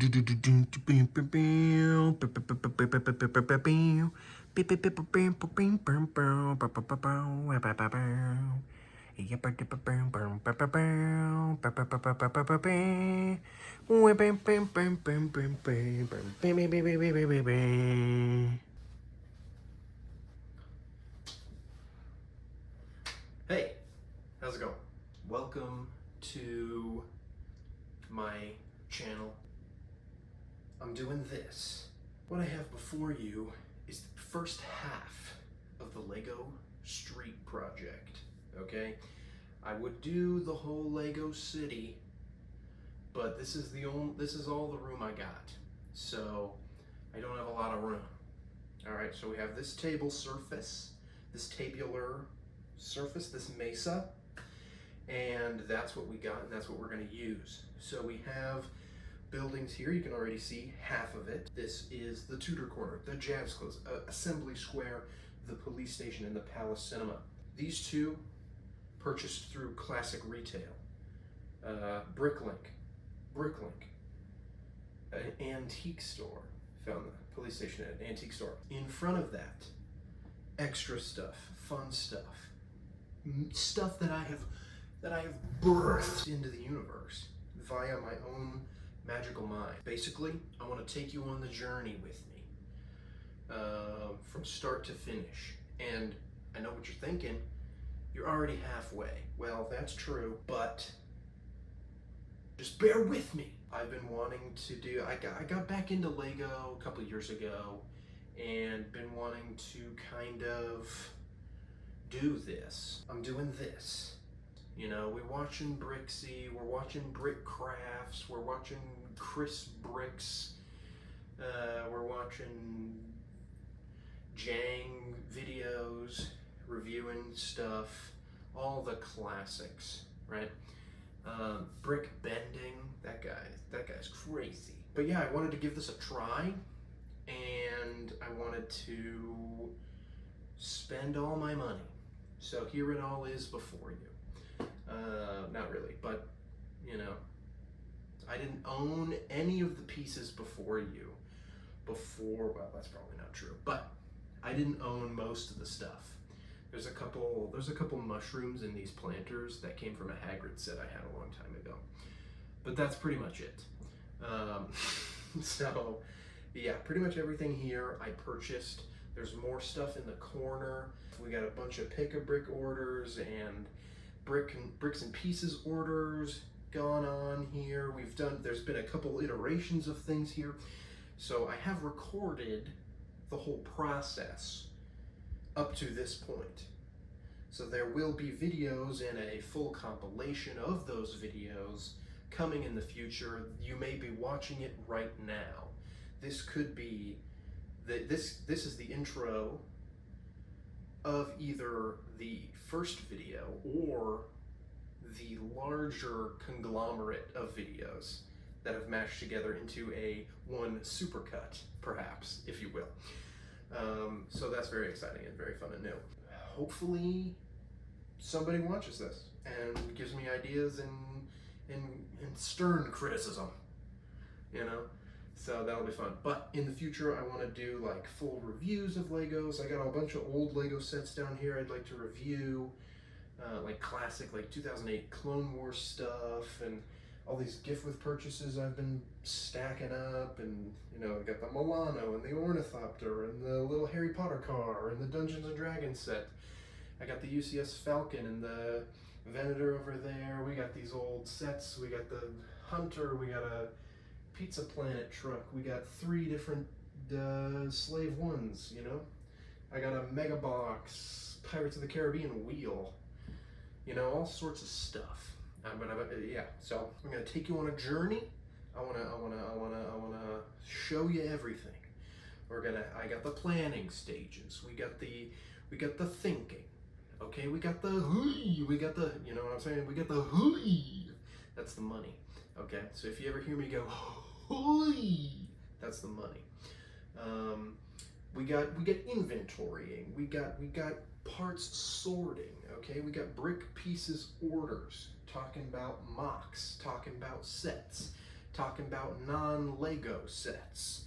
Hey, how's it going? Welcome to my channel. I'm doing this. What I have before you is the first half of the Lego Street project, okay? I would do the whole Lego city, but this is all the room I got. So I don't have a lot of room. All right, so we have this table surface, this tabular surface, this mesa, and that's what we got, and that's what we're going to use. So we have buildings here. You can already see half of it. This is the Tudor Corner, the Jazz Close, Assembly Square, the police station, and the Palace Cinema. These two purchased through Classic Retail, Bricklink, an antique store. Found the police station at an antique store. In front of that, extra stuff, fun stuff, stuff that I have birthed into the universe via my own magical mind. Basically, I want to take you on the journey with me, from start to finish. And I know what you're thinking. You're already halfway. Well, that's true, but just bear with me. I've been wanting to do, I got back into Lego a couple of years ago and been wanting to kind of do this. I'm doing this. You know, we're watching Brixie, we're watching Brick Crafts, we're watching Chris Bricks, we're watching Jang videos, reviewing stuff, all the classics, right? Brick bending, that guy's crazy. But yeah, I wanted to give this a try, and I wanted to spend all my money. So here it all is before you. Not really, but you know, I didn't own any of the pieces before you. Well, that's probably not true, but I didn't own most of the stuff. There's a couple mushrooms in these planters that came from a Hagrid set I had a long time ago, but that's pretty much it. So yeah, pretty much everything here I purchased. There's more stuff in the corner. We got a bunch of pick-a-brick orders and bricks and pieces orders gone on here. There's been a couple iterations of things here. So I have recorded the whole process up to this point. So there will be videos and a full compilation of those videos coming in the future. You may be watching it right now. This could be, this is the intro of either the first video or the larger conglomerate of videos that have mashed together into one supercut, perhaps, if you will. So that's very exciting and very fun and new. Hopefully somebody watches this and gives me ideas and stern criticism, you know? So that'll be fun. But in the future, I want to do like full reviews of Legos. I got a bunch of old Lego sets down here I'd like to review, like classic, like 2008 Clone Wars stuff, and all these gift with purchases I've been stacking up. And you know, I got the Milano and the Ornithopter and the little Harry Potter car and the Dungeons and Dragons set. I got the UCS Falcon and the Venator over there. We got these old sets. We got the Hunter. We got a Pizza Planet truck. We got 3 different Slave Ones, you know? I got a Mega Box, Pirates of the Caribbean wheel, you know, all sorts of stuff. Yeah, so I'm gonna take you on a journey. I wanna show you everything. I got the planning stages. We got the thinking. Okay, we got the, you know what I'm saying? We got the hooey. That's the money. Okay, so if you ever hear me go, hooey, that's the money. We got inventorying. We got parts sorting. Okay, we got brick pieces orders. Talking about mocks. Talking about sets. talking about non-Lego sets.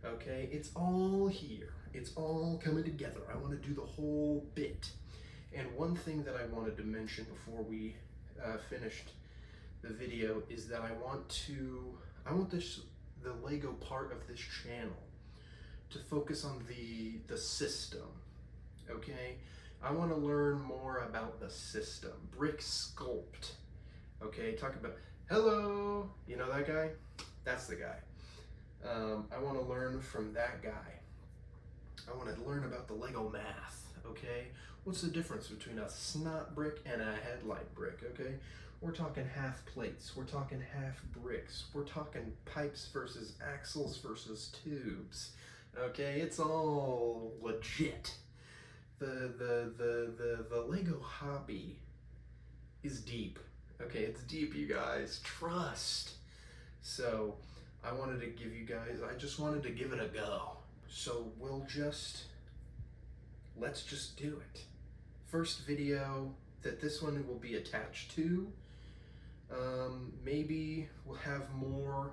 Okay, it's all here. It's all coming together. I want to do the whole bit. And one thing that I wanted to mention before we finished the video is that I want the Lego part of this channel to focus on the system. Okay, I want to learn more about the system. Brick sculpt. Okay, talk about, hello, you know that guy? That's the guy. I want to learn from that guy. I want to learn about the Lego math. Okay, what's the difference between a snot brick and a headlight brick? Okay, we're talking half plates, we're talking half bricks, we're talking pipes versus axles versus tubes. Okay, it's all legit. The Lego hobby is deep. Okay, it's deep, you guys. Trust. So I wanted to give you guys, I just wanted to give it a go. So let's just do it. First video that this one will be attached to. Maybe we'll have more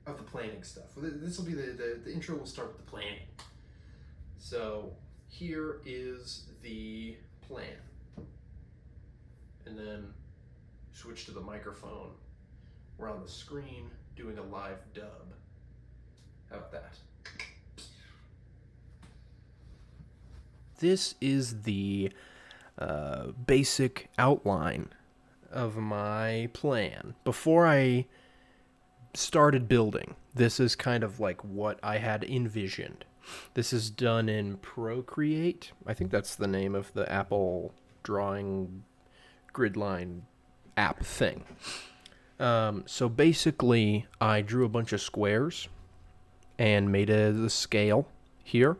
of the planning stuff. This will be the intro will start with the planning. So here is the plan. And then switch to the microphone. We're on the screen doing a live dub. How about that? This is the basic outline of my plan. Before I started building, this is kind of like what I had envisioned. This is done in Procreate. I think that's the name of the Apple drawing gridline app thing. So basically, I drew a bunch of squares and made the scale here.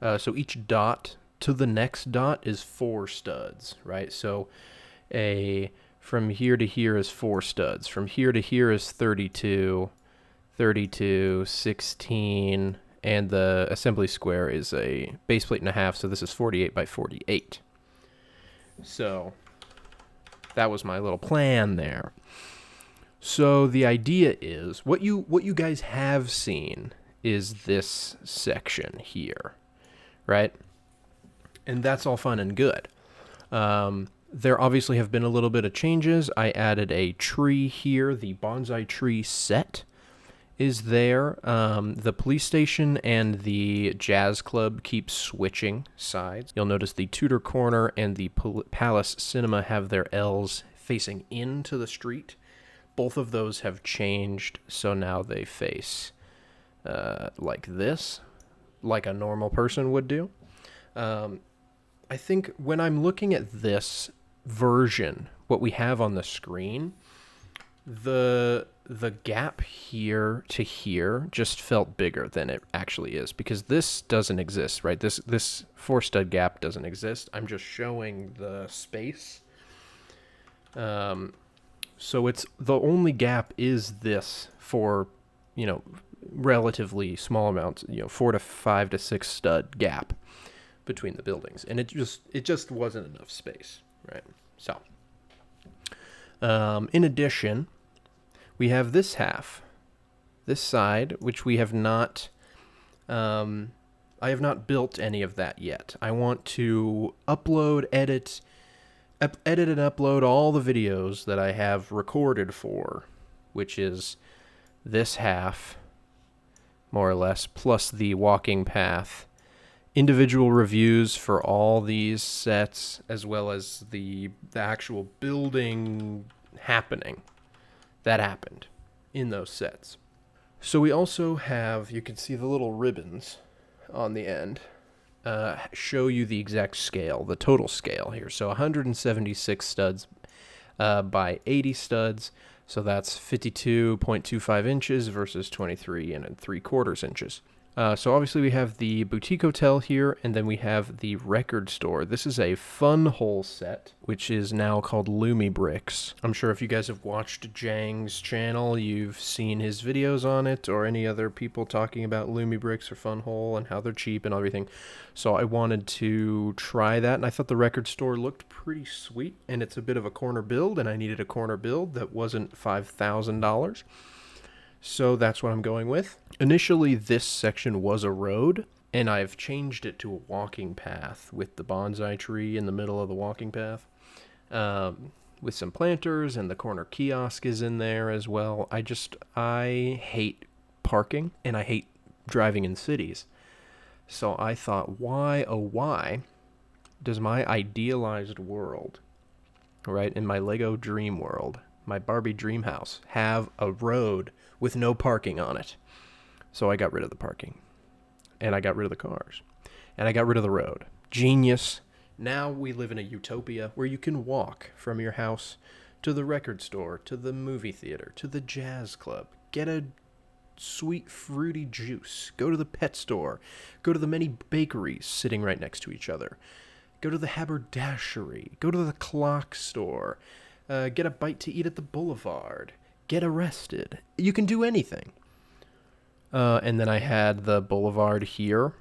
So each dot to the next dot is 4 studs, right? So from here to here is 4 studs. From here to here is 32, 16, and the assembly square is a base plate and a half, so this is 48 by 48. So that was my little plan there. So the idea is, what you guys have seen is this section here, right? And that's all fun and good. There obviously have been a little bit of changes. I added a tree here. The bonsai tree set is there. The police station and the jazz club keep switching sides. You'll notice the Tudor Corner and the Palace Cinema have their L's facing into the street. Both of those have changed, so now they face like this, like a normal person would do. I think when I'm looking at this version, what we have on the screen, the gap here to here just felt bigger than it actually is, because this doesn't exist, right? This 4-stud gap doesn't exist. I'm just showing the space. So it's the only gap is this for, relatively small amounts, 4 to 5 to 6 stud gap between the buildings, and it just wasn't enough space, right? So in addition, we have this side, which we have not I have not built any of that yet. I want to edit and upload all the videos that I have recorded for, which is this half, more or less, plus the walking path, individual reviews for all these sets, as well as the actual building happening that happened in those sets. So we also have, you can see the little ribbons on the end, show you the exact scale, the total scale here. So 176 studs by 80 studs. So that's 52.25 inches versus 23 3/4 inches. So obviously we have the boutique hotel here, and then we have the record store. This is a fun hole set, which is now called Lumi Bricks. I'm sure if you guys have watched Jang's channel, you've seen his videos on it, or any other people talking about Lumi Bricks or fun hole and how they're cheap and everything. So I wanted to try that, and I thought the record store looked pretty sweet, and it's a bit of a corner build, and I needed a corner build that wasn't $5,000. So that's what I'm going with. Initially, this section was a road, and I've changed it to a walking path with the bonsai tree in the middle of the walking path. With some planters, and the corner kiosk is in there as well. I hate parking, and I hate driving in cities. So I thought, why, oh why, does my idealized world, right, in my Lego dream world, my Barbie dream house, have a road with no parking on it? So I got rid of the parking, and I got rid of the cars, and I got rid of the road. Genius. Now we live in a utopia where you can walk from your house to the record store, to the movie theater, to the jazz club, get a sweet fruity juice, go to the pet store, go to the many bakeries sitting right next to each other, go to the haberdashery, go to the clock store, get a bite to eat at the boulevard, get arrested. You can do anything. And then I had the boulevard here,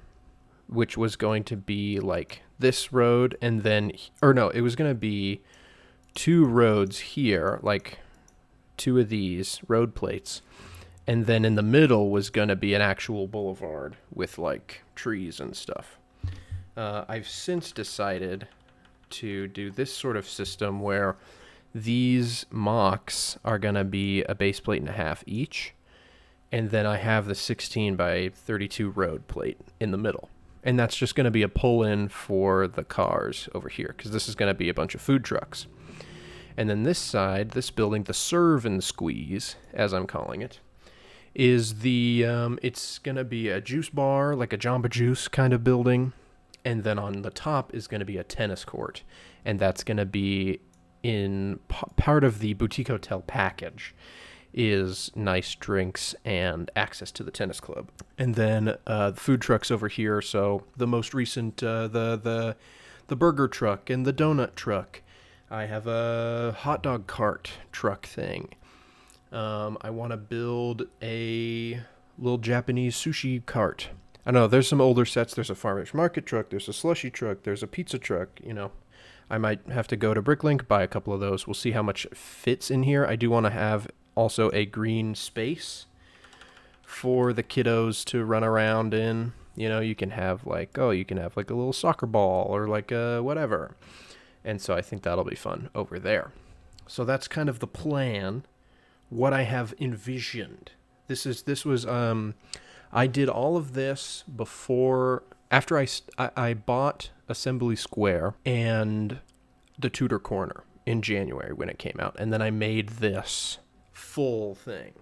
which was going to be like this road, and then, or no, it was going to be 2 roads here, like 2 of these road plates, and then in the middle was going to be an actual boulevard with like trees and stuff. I've since decided to do this sort of system where these mocks are going to be a base plate and a half each, and then I have the 16 by 32 road plate in the middle. And that's just going to be a pull-in for the cars over here, because this is going to be a bunch of food trucks. And then this side, this building, the serve and squeeze, as I'm calling it, is it's going to be a juice bar, like a Jamba Juice kind of building. And then on the top is going to be a tennis court. And that's going to be in part of the boutique hotel package, is nice drinks and access to the tennis club. And then the food trucks over here. So the most recent, the burger truck and the donut truck. I have a hot dog cart truck thing. I want to build a little Japanese sushi cart. I don't know, there's some older sets. There's a farmer's market truck. There's a slushy truck. There's a pizza truck, I might have to go to Bricklink, buy a couple of those. We'll see how much fits in here. I do want to have also a green space for the kiddos to run around in. You can have like a little soccer ball or like a whatever. And so I think that'll be fun over there. So that's kind of the plan, what I have envisioned. I did all of this after I bought Assembly Square and the Tudor Corner in January when it came out. And then I made this full thing.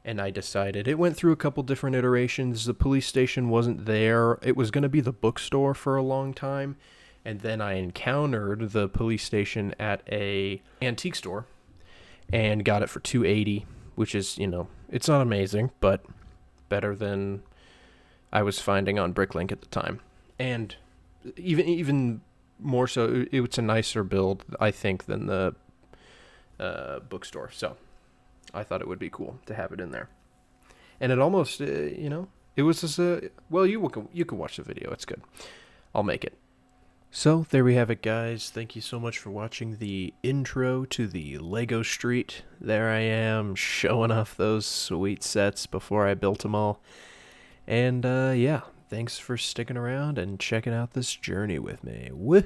And I decided, it went through a couple different iterations. The police station wasn't there. It was going to be the bookstore for a long time. And then I encountered the police station at a antique store and got it for $280, which is, it's not amazing, but better than I was finding on Bricklink at the time. And even more so, it's a nicer build, I think, than the bookstore. So I thought it would be cool to have it in there. And it almost, it was just you can watch the video. It's good. I'll make it. So there we have it, guys. Thank you so much for watching the intro to the Lego Street. There I am, showing off those sweet sets before I built them all. And yeah, thanks for sticking around and checking out this journey with me. Woo!